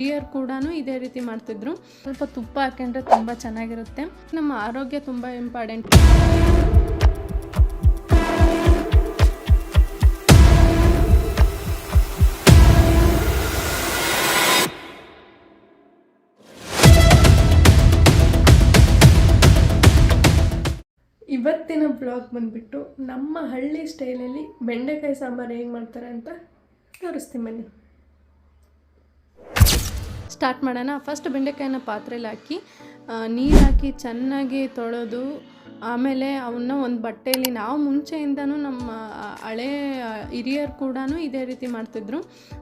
ಹಿರಿಯರು ಕೂಡ ಇದೇ ರೀತಿ ಮಾಡ್ತಿದ್ರು. ಸ್ವಲ್ಪ ತುಪ್ಪ ಹಾಕೊಂಡ್ರೆ ತುಂಬ ಚೆನ್ನಾಗಿರುತ್ತೆ. ನಮ್ಮ ಆರೋಗ್ಯ ತುಂಬ ಇಂಪಾರ್ಟೆಂಟ್. ಇವತ್ತಿನ ಬ್ಲಾಗ್ ಬಂದುಬಿಟ್ಟು ನಮ್ಮ ಹಳ್ಳಿ ಸ್ಟೈಲಲ್ಲಿ ಬೆಂಡೆಕಾಯಿ ಸಾಂಬಾರು ಹೇಗೆ ಮಾಡ್ತಾರೆ ಅಂತ ತೋರಿಸ್ತೀನಿ ಬನ್ನಿ. ಸ್ಟಾರ್ಟ್ ಮಾಡೋಣ. ಫಸ್ಟ್ ಬೆಂಡೆಕಾಯಿನ ಪಾತ್ರೆಯಲ್ಲಿ ಹಾಕಿ ನೀರು ಹಾಕಿ ಚೆನ್ನಾಗಿ ತೊಳೆದು ಆಮೇಲೆ ಅವನ್ನ ಒಂದು ಬಟ್ಟೆಯಲ್ಲಿ, ನಾವು ಮುಂಚೆಯಿಂದನೂ ನಮ್ಮ ಹಳೆ ಹಿರಿಯರು ಕೂಡ ಇದೇ ರೀತಿ ಮಾಡ್ತಿದ್ರು.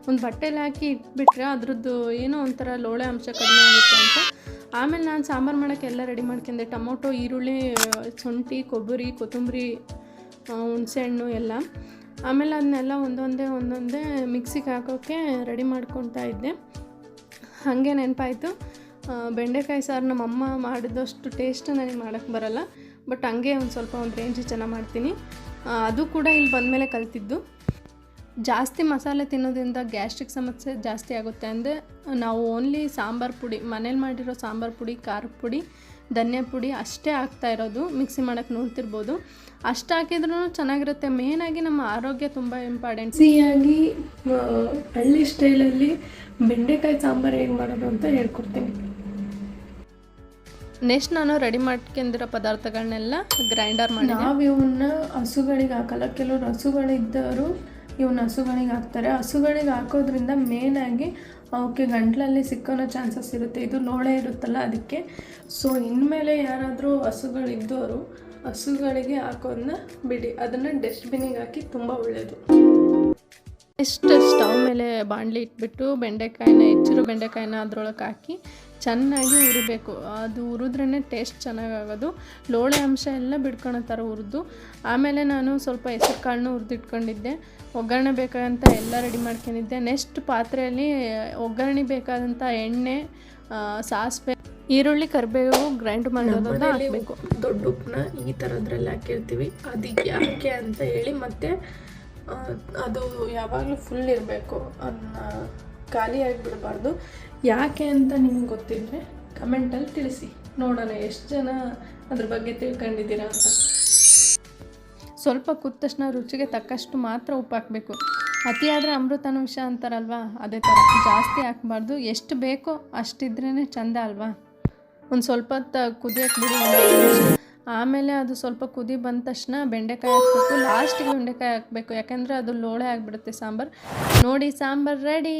ಒಂದು ಬಟ್ಟೆಯಲ್ಲಿ ಹಾಕಿ ಇಟ್ಬಿಟ್ರೆ ಅದ್ರದ್ದು ಏನೋ ಒಂಥರ ಲೋಳೆ ಅಂಶ ಕಡಿಮೆ ಆಗುತ್ತೆ ಅಂತ. ಆಮೇಲೆ ನಾನು ಸಾಂಬಾರು ಮಾಡೋಕ್ಕೆ ಎಲ್ಲ ರೆಡಿ ಮಾಡ್ಕೊಂಡೆ. ಟೊಮೊಟೊ, ಈರುಳ್ಳಿ, ಶುಂಠಿ, ಕೊಬ್ಬರಿ, ಕೊತ್ತಂಬರಿ, ಹುಣಸೆಹಣ್ಣು ಎಲ್ಲ. ಆಮೇಲೆ ಅದನ್ನೆಲ್ಲ ಒಂದೊಂದೇ ಮಿಕ್ಸಿಗೆ ಹಾಕೋಕ್ಕೆ ರೆಡಿ ಮಾಡ್ಕೊತಾ ಇದ್ದೆ. ಹಾಗೆ ನೆನಪಾಯಿತು, ಬೆಂಡೆಕಾಯಿ ಸಾರು ನಮ್ಮಮ್ಮ ಮಾಡಿದಷ್ಟು ಟೇಸ್ಟ್ ನನಗೆ ಮಾಡೋಕ್ಕೆ ಬರೋಲ್ಲ. ಬಟ್ ಹಂಗೆ ಒಂದು ರೇಂಜ್ ಚೆನ್ನಾಗಿ ಮಾಡ್ತೀನಿ. ಅದು ಕೂಡ ಇಲ್ಲಿ ಬಂದಮೇಲೆ ಕಲ್ತಿದ್ದು. ಜಾಸ್ತಿ ಮಸಾಲೆ ತಿನ್ನೋದ್ರಿಂದ ಗ್ಯಾಸ್ಟ್ರಿಕ್ ಸಮಸ್ಯೆ ಜಾಸ್ತಿ ಆಗುತ್ತೆ. ಅಂದರೆ ನಾವು ಓನ್ಲಿ ಸಾಂಬಾರು ಪುಡಿ, ಮನೇಲಿ ಮಾಡಿರೋ ಸಾಂಬಾರು ಪುಡಿ, ಖಾರದ ಪುಡಿ, ಧನಿಯಾ ಪುಡಿ ಅಷ್ಟೇ ಹಾಕ್ತಾ ಇರೋದು. ಮಿಕ್ಸಿ ಮಾಡೋಕ್ಕೆ ನೋಡ್ತಿರ್ಬೋದು. ಅಷ್ಟು ಹಾಕಿದ್ರೂ ಚೆನ್ನಾಗಿರುತ್ತೆ. ಮೇನಾಗಿ ನಮ್ಮ ಆರೋಗ್ಯ ತುಂಬ ಇಂಪಾರ್ಟೆಂಟ್. ಸಿಹಿಯಾಗಿ ಹಳ್ಳಿ ಸ್ಟೈಲಲ್ಲಿ ಬೆಂಡೆಕಾಯಿ ಸಾಂಬಾರು ಹೇಗೆ ಮಾಡೋದು ಅಂತ ಹೇಳ್ಕೊಡ್ತೀನಿ. ನೆಕ್ಸ್ಟ್ ನಾನು ರೆಡಿ ಮಾಡ್ಕೊಂಡಿರೋ ಪದಾರ್ಥಗಳನ್ನೆಲ್ಲ ಗ್ರೈಂಡರ್ ಮಾಡಿ, ನಾವು ಇವನ್ನ ಹಸುಗಳಿಗೆ ಹಾಕಲ್ಲ. ಕೆಲವರು ಹಸುಗಳಿದ್ದವರು ಇವನ್ನ ಹಸುಗಳಿಗೆ ಹಾಕ್ತಾರೆ. ಹಸುಗಳಿಗೆ ಹಾಕೋದ್ರಿಂದ ಮೇನಾಗಿ ಅವಕ್ಕೆ ಗಂಟ್ಲಲ್ಲಿ ಸಿಕ್ಕೋನೋ ಚಾನ್ಸಸ್ ಇರುತ್ತೆ. ಇದು ಲೋಳೆ ಇರುತ್ತಲ್ಲ, ಅದಕ್ಕೆ. ಸೊ ಇನ್ಮೇಲೆ ಯಾರಾದರೂ ಹಸುಗಳಿದ್ದವರು ಹಸುಗಳಿಗೆ ಹಾಕೋದನ್ನ ಬಿಡಿ, ಅದನ್ನು ಡಸ್ಟ್ಬಿನ್ನಿಗೆ ಹಾಕಿ ತುಂಬ ಒಳ್ಳೆಯದು. ನೆಕ್ಸ್ಟ್ ಸ್ಟವ್ ಮೇಲೆ ಬಾಣಲಿ ಇಟ್ಬಿಟ್ಟು ಹೆಚ್ಚಿರೋ ಬೆಂಡೆಕಾಯಿನ ಅದರೊಳಗೆ ಹಾಕಿ ಚೆನ್ನಾಗಿ ಹುರಿಬೇಕು. ಅದು ಹುರಿದ್ರೇ ಟೇಸ್ಟ್ ಚೆನ್ನಾಗಾಗೋದು. ಲೋಳೆ ಅಂಶ ಎಲ್ಲ ಬಿಡ್ಕೊಳೋ ಥರ ಹುರಿದು ಆಮೇಲೆ ನಾನು ಸ್ವಲ್ಪ ಹೆಸರು ಕಾಳನ್ನು ಹುರಿದಿಟ್ಕೊಂಡಿದ್ದೆ. ಒಗ್ಗರಣೆ ಬೇಕಾದಂಥ ಎಲ್ಲ ರೆಡಿ ಮಾಡ್ಕೊಂಡಿದ್ದೆ. ನೆಕ್ಸ್ಟ್ ಪಾತ್ರೆಯಲ್ಲಿ ಒಗ್ಗರಣೆ ಬೇಕಾದಂಥ ಎಣ್ಣೆ, ಸಾಸಿವೆ, ಈರುಳ್ಳಿ, ಕರಿಬೇವು ಗ್ರೈಂಡ್ ಮಾಡೋದನ್ನ ಹಾಕಬೇಕು. ದೊಡ್ಡ ಉಪ್ಪನ್ನ ಈ ಥರದ್ರಲ್ಲಿ ಹಾಕಿರ್ತೀವಿ. ಅದಕ್ಕೆ ಯಾಕೆ ಅಂತ ಹೇಳಿ, ಮತ್ತು ಅದು ಯಾವಾಗಲೂ ಫುಲ್ ಇರಬೇಕು, ಅದನ್ನ ಖಾಲಿ ಆಗಿಬಿಡಬಾರ್ದು. ಯಾಕೆ ಅಂತ ನಿಮ್ಗೆ ಗೊತ್ತಿದ್ದರೆ ಕಮೆಂಟಲ್ಲಿ ತಿಳಿಸಿ, ನೋಡೋಣ ಎಷ್ಟು ಜನ ಅದ್ರ ಬಗ್ಗೆ ತಿಳ್ಕೊಂಡಿದ್ದೀರಾ ಅಂತ. ಸ್ವಲ್ಪ ಕುದ್ದ ತಕ್ಷಣ ರುಚಿಗೆ ತಕ್ಕಷ್ಟು ಮಾತ್ರ ಉಪ್ಪು ಹಾಕಬೇಕು. ಅತಿಯಾದರೆ ಅಮೃತನ ವಿಷ ಅಂತಾರಲ್ವ, ಅದೇ ಥರ ಜಾಸ್ತಿ ಹಾಕಬಾರ್ದು. ಎಷ್ಟು ಬೇಕೋ ಅಷ್ಟಿದ್ರೇ ಚೆಂದ ಅಲ್ವಾ. ಒಂದು ಸ್ವಲ್ಪ ಹೊತ್ತು ಕುದಿಯೋಕ್ಕೆ ಬಿಡಿ. ಆಮೇಲೆ ಅದು ಸ್ವಲ್ಪ ಕುದಿ ಬಂದ ತಕ್ಷಣ ಬೆಂಡೆಕಾಯಿ ಹಾಕಬೇಕು. ಲಾಸ್ಟಿಗೆ ಬೆಂಡೆಕಾಯಿ ಹಾಕಬೇಕು, ಯಾಕೆಂದರೆ ಅದು ಲೋಳೆ ಆಗಿಬಿಡುತ್ತೆ ಸಾಂಬಾರು. ನೋಡಿ, ಸಾಂಬಾರು ರೆಡಿ.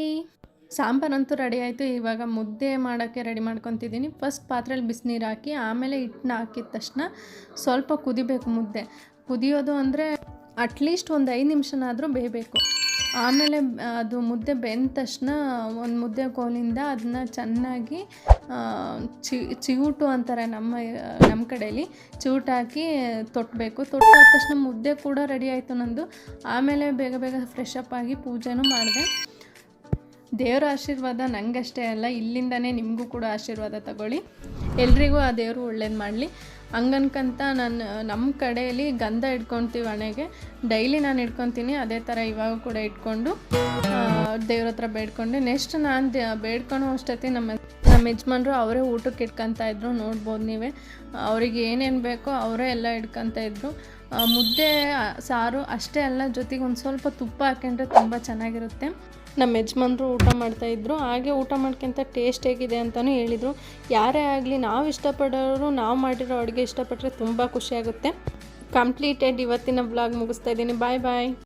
ಸಾಂಬಾರಂತೂ ರೆಡಿ ಆಯಿತು. ಇವಾಗ ಮುದ್ದೆ ಮಾಡೋಕ್ಕೆ ರೆಡಿ ಮಾಡ್ಕೊತಿದ್ದೀನಿ. ಫಸ್ಟ್ ಪಾತ್ರೆಯಲ್ಲಿ ಬಿಸಿನೀರು ಹಾಕಿ ಆಮೇಲೆ ಹಿಟ್ಟನ್ನ ಹಾಕಿದ ತಕ್ಷಣ ಸ್ವಲ್ಪ ಕುದಿಬೇಕು. ಮುದ್ದೆ ಕುದಿಯೋದು ಅಂದರೆ ಅಟ್ಲೀಸ್ಟ್ ಒಂದು 5 ನಿಮಿಷನಾದರೂ ಬೇಯಬೇಕು. ಆಮೇಲೆ ಅದು ಮುದ್ದೆ ಬೆಂದ ತಕ್ಷಣ ಒಂದು ಮುದ್ದೆ ಕೋಲಿಂದ ಅದನ್ನ ಚೆನ್ನಾಗಿ ಚಿವುಟು ಅಂತಾರೆ ನಮ್ಮ ಕಡೆಯಲ್ಲಿ, ಚಿವುಟು ಹಾಕಿ ತೊಟ್ಟಬೇಕು. ತೊಟ್ಟಾದ ತಕ್ಷಣ ಮುದ್ದೆ ಕೂಡ ರೆಡಿ ಆಯಿತು ನಂದು. ಆಮೇಲೆ ಬೇಗ ಫ್ರೆಶ್ ಅಪ್ ಆಗಿ ಪೂಜೆನೂ ಮಾಡಿದೆ. ದೇವರ ಆಶೀರ್ವಾದ ನನಗಷ್ಟೇ ಅಲ್ಲ, ಇಲ್ಲಿಂದನೇ ನಿಮಗೂ ಕೂಡ ಆಶೀರ್ವಾದ ತಗೊಳ್ಳಿ. ಎಲ್ರಿಗೂ ಆ ದೇವರು ಒಳ್ಳೇದು ಮಾಡಲಿ. ಹಂಗನ್ಕಂತ ನಮ್ಮ ಕಡೆಯಲ್ಲಿ ಗಂಧ ಇಟ್ಕೊತೀವಿ ಹಣೆಗೆ. ಡೈಲಿ ನಾನು ಇಟ್ಕೊತೀನಿ. ಅದೇ ಥರ ಇವಾಗ ಕೂಡ ಇಟ್ಕೊಂಡು ದೇವ್ರ ಹತ್ರ ಬೇಡ್ಕೊಂಡೆ. ನೆಕ್ಸ್ಟ್ ನಾನು ಬೇಡ್ಕೊಳೋ ಅಷ್ಟೊತ್ತಿ ನಮ್ಮ ಯಜಮಾನ್ರು ಅವರೇ ಊಟಕ್ಕೆ ಇಟ್ಕೊತಾ ಇದ್ರು. ನೋಡ್ಬೋದು ನೀವೇ, ಅವರಿಗೆ ಏನೇನು ಬೇಕೋ ಅವರೇ ಎಲ್ಲ ಇಟ್ಕೊತಾ ಇದ್ರು. ಮುದ್ದೆ ಸಾರು ಅಷ್ಟೇ ಅಲ್ಲ, ಜೊತೆಗೆ ಒಂದು ಸ್ವಲ್ಪ ತುಪ್ಪ ಹಾಕೊಂಡ್ರೆ ತುಂಬ ಚೆನ್ನಾಗಿರುತ್ತೆ. ನಮ್ಮ ಯಜಮಾನ್ರು ಊಟ ಮಾಡ್ತಾಯಿದ್ರು. ಹಾಗೆ ಊಟ ಮಾಡ್ಕೊಂತ ಟೇಸ್ಟ್ ಹೇಗಿದೆ ಅಂತಲೂ ಹೇಳಿದರು. ಯಾರೇ ಆಗಲಿ, ನಾವು ಇಷ್ಟಪಡೋರು ನಾವು ಮಾಡಿರೋ ಅಡುಗೆ ಇಷ್ಟಪಟ್ಟರೆ ತುಂಬ ಖುಷಿಯಾಗುತ್ತೆ. ಕಂಪ್ಲೀಟೆಡ್ ಇವತ್ತಿನ ವ್ಲಾಗ್ ಮುಗಿಸ್ತಾ ಇದ್ದೀನಿ. ಬಾಯ್.